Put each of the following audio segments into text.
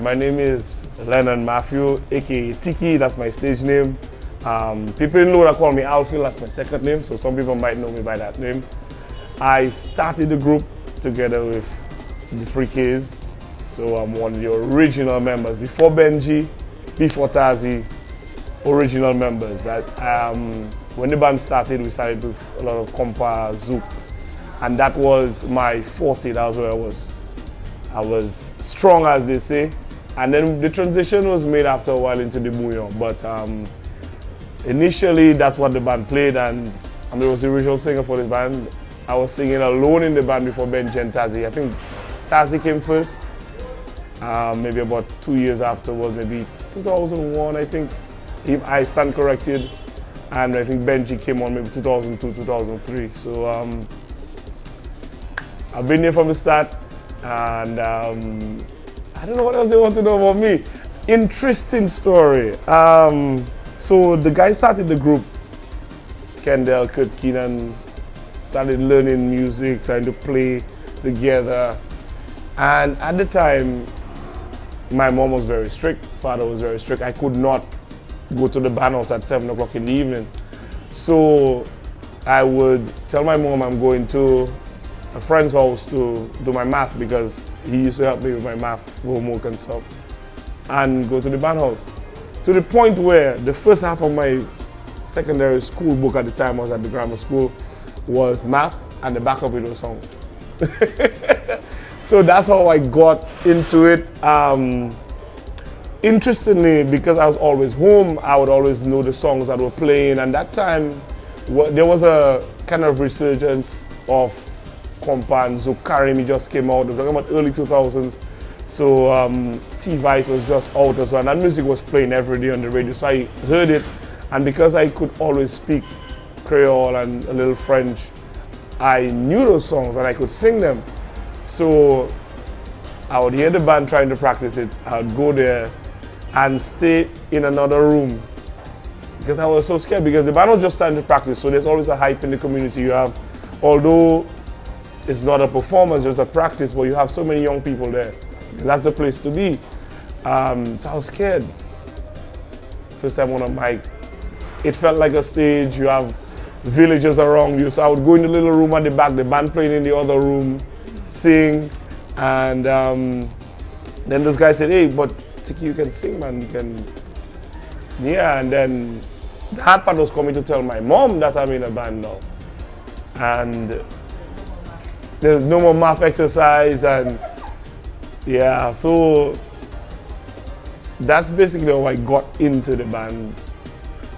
My name is Lennan Matthew, aka Tiki, that's my stage name. People in Loda call me Alfil, that's my second name, so some people might know me by that name. I started the group together with the Free K's, so I'm one of the original members. Before Benji, before Tazi, original members. When the band started, we started with a lot of compa, zouk, and that was my forte. That was where I was strong, as they say. And then the transition was made after a while into the Bouyon. But initially, that's what the band played, and I was the original singer for the band. I was singing alone in the band before Benji and Tazi. I think Tazi came first, maybe about 2 years afterwards, maybe 2001, I think, if I stand corrected. And I think Benji came on maybe 2002, 2003. So I've been here from the start, and I don't know what else they want to know about me. Interesting story. So the guy started the group, Kendall, Kurt Keenan, started learning music, trying to play together. And at the time, my mom was very strict, father was very strict. I could not go to the band house at 7 o'clock in the evening. So I would tell my mom I'm going to a friend's house to do my math, because he used to help me with my math homework and stuff, and go to the band house. To the point where the first half of my secondary school book at the time, I was at the grammar school, was math, and the back of it was songs. So that's how I got into it. Interestingly, because I was always home, I would always know the songs that were playing. And that time, there was a kind of resurgence of compa and zouk. Carry Me just came out. We're talking about early 2000s. So T-Vice was just out as well. And that music was playing every day on the radio. So I heard it. And because I could always speak Creole and a little French, I knew those songs and I could sing them. So I would hear the band trying to practice it. I would go there and stay in another room, because I was so scared, because the band was just starting to practice, so there's always a hype in the community. You have, although it's not a performance, just a practice, but you have so many young people there, because that's the place to be. So I was scared. First time on a mic, it felt like a stage. You have villagers around you, so I would go in the little room at the back, the band playing in the other room, sing, and then this guy said, "Hey, but Tiki, you can sing, man, you can." Yeah, and then the hard part was coming to tell my mom that I'm in a band now. And there's no more math exercise, and yeah, so that's basically how I got into the band.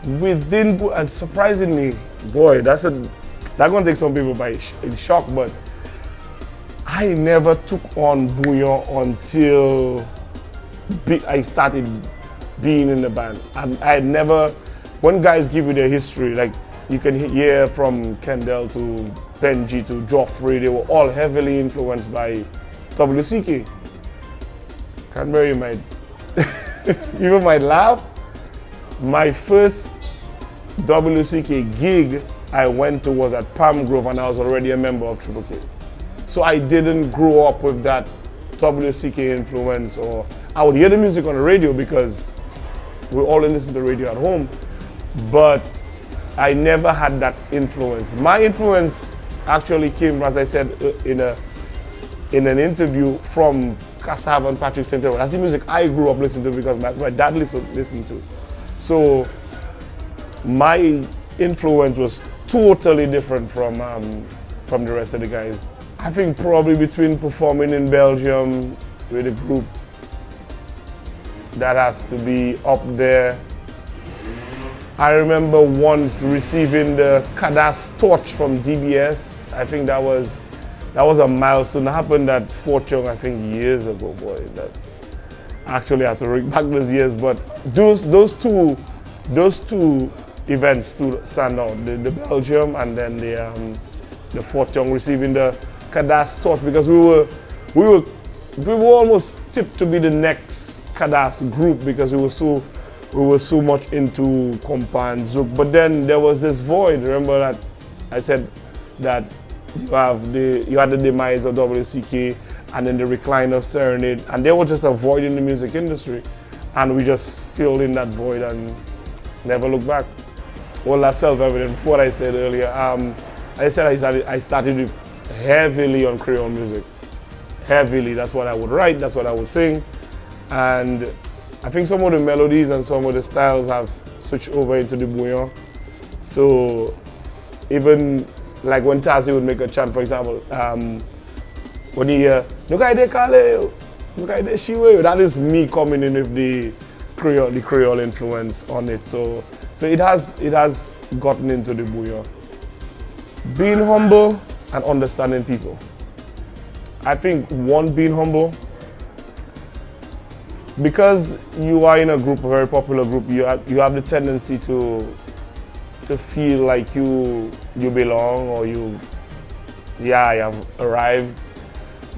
And surprisingly, boy, that's gonna take some people in shock, but I never took on Bouyon until I started being in the band. I had never, when guys give you their history, like you can hear from Kendall to Benji to Joffrey, they were all heavily influenced by WCK. Canberra might, you might laugh. My first WCK gig I went to was at Palm Grove, and I was already a member of Triple K. So I didn't grow up with that WCK influence, or I would hear the music on the radio because we all listen to the radio at home, but I never had that influence. My influence actually came, as I said in an interview, from Kassav and Patrick St. That's the music I grew up listening to because my dad listened to. So my influence was totally different from the rest of the guys. I think probably between performing in Belgium with a group, that has to be up there. I remember once receiving the Cadas torch from DBS. I think that was a milestone. That happened at Fort Young, I think, years ago. Boy, that's actually I have to ring back those years. But those two events stand out: the Belgium and then the Fort Young receiving the Cadas torch, because we were almost tipped to be the next Cadas group, because we were so much into compa and zouk. But then there was this void. Remember that I said that you had the demise of WCK and then the decline of Serenade, and they were just a void in the music industry, and we just filled in that void and never looked back. Well, that's self-evident. What I said earlier, I started heavily on Creole music. Heavily, that's what I would write, that's what I would sing, and I think some of the melodies and some of the styles have switched over into the Bouyon. So even like when Tazi would make a chant, for example, when you hear "Nukai Kale, Nukai Shiwe," that is me coming in with the Creole influence on it. So it has gotten into the Bouyon. Being humble and understanding people. I think being humble, because you are in a group, a very popular group, you have the tendency to feel like you belong, or I have arrived.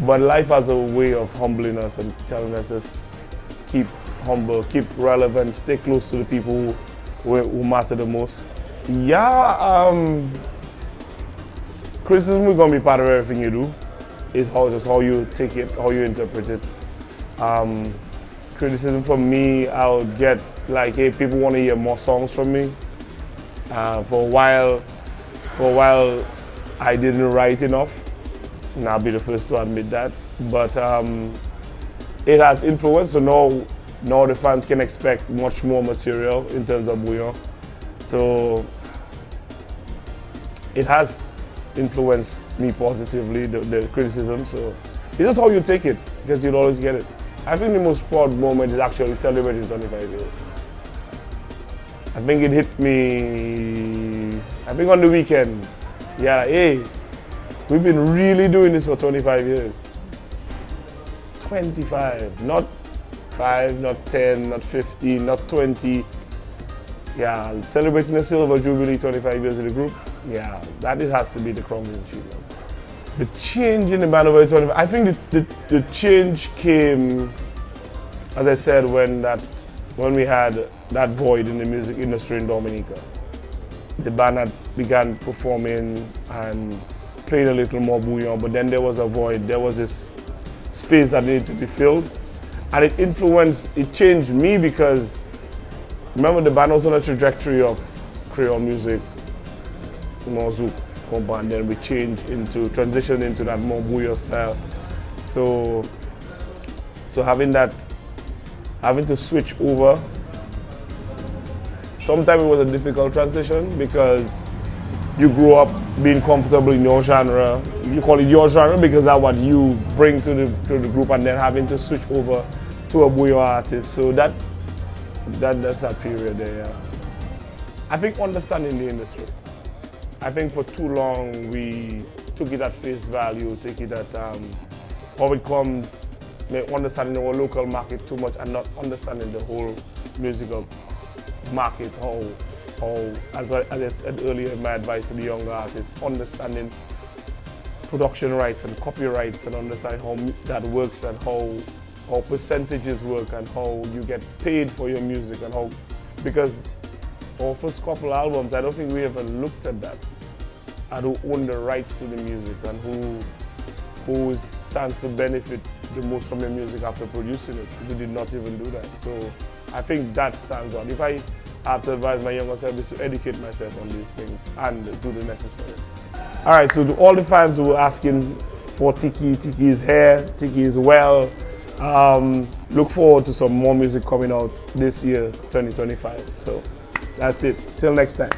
But life has a way of humbling us and telling us just keep humble, keep relevant, stay close to the people who matter the most. Criticism is going to be part of everything you do. It's just how you take it, how you interpret it. Criticism from me, I would get like, hey, people want to hear more songs from me. For a while, I didn't write enough, and I'll be the first to admit that. But it has influence, so now the fans can expect much more material in terms of Bouyon. So it has influenced me positively, the criticism. So it's just how you take it, because you'll always get it. I think the most proud moment is actually celebrating 25 years. I think it hit me, on the weekend. Yeah, hey, we've been really doing this for 25 years. 25, not 5, not 10, not 15, not 20. Yeah, celebrating the Silver Jubilee, 25 years of the group. Yeah, that has to be the crowning achievement. The change in the band over 25, I think the change came, as I said, when we had that void in the music industry in Dominica. The band had began performing and played a little more Bouyon, but then there was a void. There was this space that needed to be filled, and it changed me, because remember, the band was on a trajectory of Creole music, more Zouk, and then we transitioned into that more Bouyon style. So having to switch over, sometimes it was a difficult transition, because you grew up being comfortable in your genre. You call it your genre because that's what you bring to the group, and then having to switch over to a Bouyon artist. So that's that period there. Yeah. I think understanding the industry. I think for too long we took it at face value, take it at how it comes, understanding our local market too much and not understanding the whole musical market, how as I said earlier, my advice to the younger artists, understanding production rights and copyrights, and understanding how that works, and how percentages work, and how you get paid for your music, and because our first couple albums, I don't think we ever looked at that, and who own the rights to the music, and who stands to benefit the most from your music after producing it. We did not even do that. So I think that stands out. If I have to advise my younger self, is to educate myself on these things and do the necessary. All right, so to all the fans who were asking for Tiki, Tiki is here, Tiki is well. Look forward to some more music coming out this year, 2025. So that's it. Till next time.